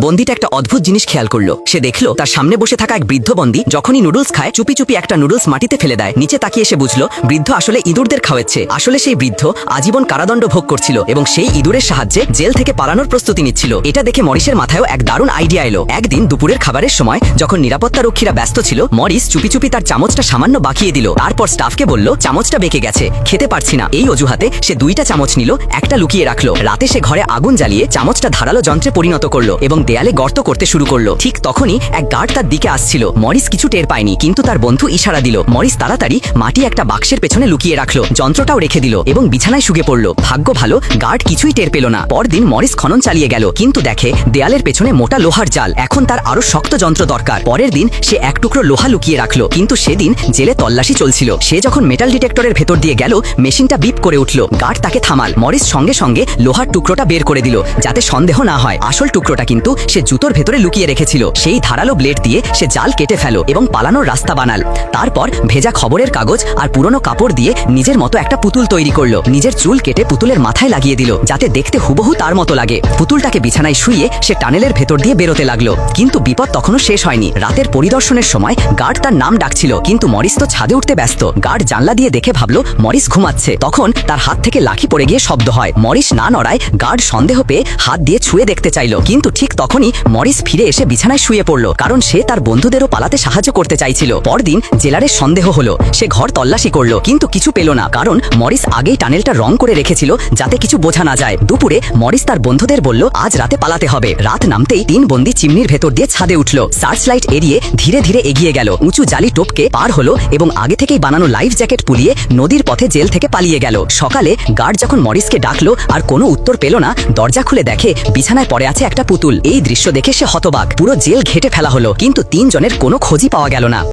বন্দিটা একটা অদ্ভুত জিনিস খেয়াল করলো। সে দেখলো তার সামনে বসে থাকা এক বৃদ্ধ বন্দী যখনই নুডলস খায় চুপি চুপি একটা নুডলস মাটিতে ফেলে দেয়। নিচে তাকিয়ে সে বুঝলো বৃদ্ধ আসলে ইঁদুরদের খাওয়াচ্ছে। আসলে সেই বৃদ্ধ আজীবন কারাদণ্ড ভোগ করছিল এবং সেই ইঁদুরের সাহায্যে জেল থেকে পালানোর প্রস্তুতি নিচ্ছিল। এটা দেখে মরিসের মাথায়ও এক দারুণ আইডিয়া এলো। একদিন দুপুরের খাবারের সময় যখন নিরাপত্তা রক্ষীরা ব্যস্ত ছিল, মরিস চুপি চুপি তার চামচটা সামান্য বাঁকিয়ে দিল। তারপর স্টাফকে বলল চামচটা বেঁকে গেছে, খেতে পারছি না। এই অজুহাতে সে দুইটা চামচ নিল, একটা লুকিয়ে রাখলো। রাতে সে ঘরে আগুন জ্বালিয়ে চামচটা ধারালো যন্ত্রে পরিণত করলো এবং দেয়ালে গর্ত করতে শুরু করলো। ঠিক তখনই এক গার্ড তার দিকে আসছিল। মরিস কিছু টের পায়নি, কিন্তু তার বন্ধু ইশারা দিল। মরিস তাড়াতাড়ি মাটি একটা বাক্সের পেছনে লুকিয়ে রাখলো, যন্ত্রটাও রেখে দিল এবং বিছানায় শুয়ে পড়লো। ভাগ্য ভালো, গার্ড কিছুই টের পেল না। পরদিন মরিস খনন চালিয়ে গেল, কিন্তু দেখে দেয়ালের পেছনে মোটা লোহার জাল। এখন তার আরো শক্ত যন্ত্র দরকার। পরের দিন সে এক টুকরো লোহা লুকিয়ে রাখলো, কিন্তু সেদিন জেলে তল্লাশি চলছিল। সে যখন মেটাল ডিটেক্টরের ভেতর দিয়ে গেল, মেশিনটা বিপ করে উঠল। গার্ড তাকে থামাল। মরিস সঙ্গে সঙ্গে লোহার টুকরোটা বের করে দিল, যাতে সন্দেহ না হয়। আসল টুকরোটা কিন্তু সে জুতোর ভেতরে লুকিয়ে রেখেছিল। সেই ধারালো ব্লেড দিয়ে সে জাল কেটে ফেলো এবং পালানোর রাস্তা বানাল। তারপর ভেজা খবরের কাগজ আর পুরনো কাপড় দিয়ে নিজের মতো একটা পুতুল তৈরি করলো। নিজের চুল কেটে পুতুলের মাথায় লাগিয়ে দিল, যাতে দেখতে হুবহু তার মতো লাগে। পুতুলটাকে বিছানায় শুইয়ে সে টানেলের ভেতর দিয়ে বেরোতে লাগলো। কিন্তু বিপদ তখনও শেষ হয়নি। রাতের পরিদর্শনের সময় গার্ড তার নাম ডাকছিল, কিন্তু মরিস তো ছাদে উঠতে ব্যস্ত। গার্ড জানলা দিয়ে দেখে ভাবলো মরিস ঘুমাচ্ছে। তখন তার হাত থেকে লাঠি পড়ে গিয়ে শব্দ হয়। মরিস না নড়ায় গার্ড সন্দেহ পেয়ে হাত দিয়ে ছুঁয়ে দেখতে চাইল, কিন্তু ঠিক তখনই মরিস ফিরে এসে বিছানায় শুয়ে পড়লো, কারণ সে তার বন্ধুদেরও পালাতে সাহায্য করতে চাইছিল। পরদিন জেলারের সন্দেহ হলো। সে ঘর তল্লাশি করলো, কিন্তু কিছু পেল না, কারণ মরিস আগেই টানেলটা রং করে রেখেছিল যাতে কিছু বোঝা না যায়। দুপুরে মরিস তার বন্ধুদের বলল আজ রাতে পালাতে হবে। রাত নামতেই 3 বন্দী চিমনির ভেতর দিয়ে ছাদে উঠলো। সার্চ লাইট এড়িয়ে ধীরে ধীরে এগিয়ে গেল। উঁচু জালি টোপকে পার হলো এবং আগে থেকেই বানানো লাইফ জ্যাকেট পুলিয়ে নদীর পথে জেল থেকে পালিয়ে গেল। সকালে গার্ড যখন মরিসকে ডাকলো আর কোনো উত্তর পেল না, দরজা খুলে দেখে বিছানায় পড়ে আছে একটা পুতুল। এই দৃশ্য দেখে সে হতবাক। পুরো জেল ঘেটে ফেলা হলো, কিন্তু 3 জনের কোনো খোঁজই পাওয়া গেল না।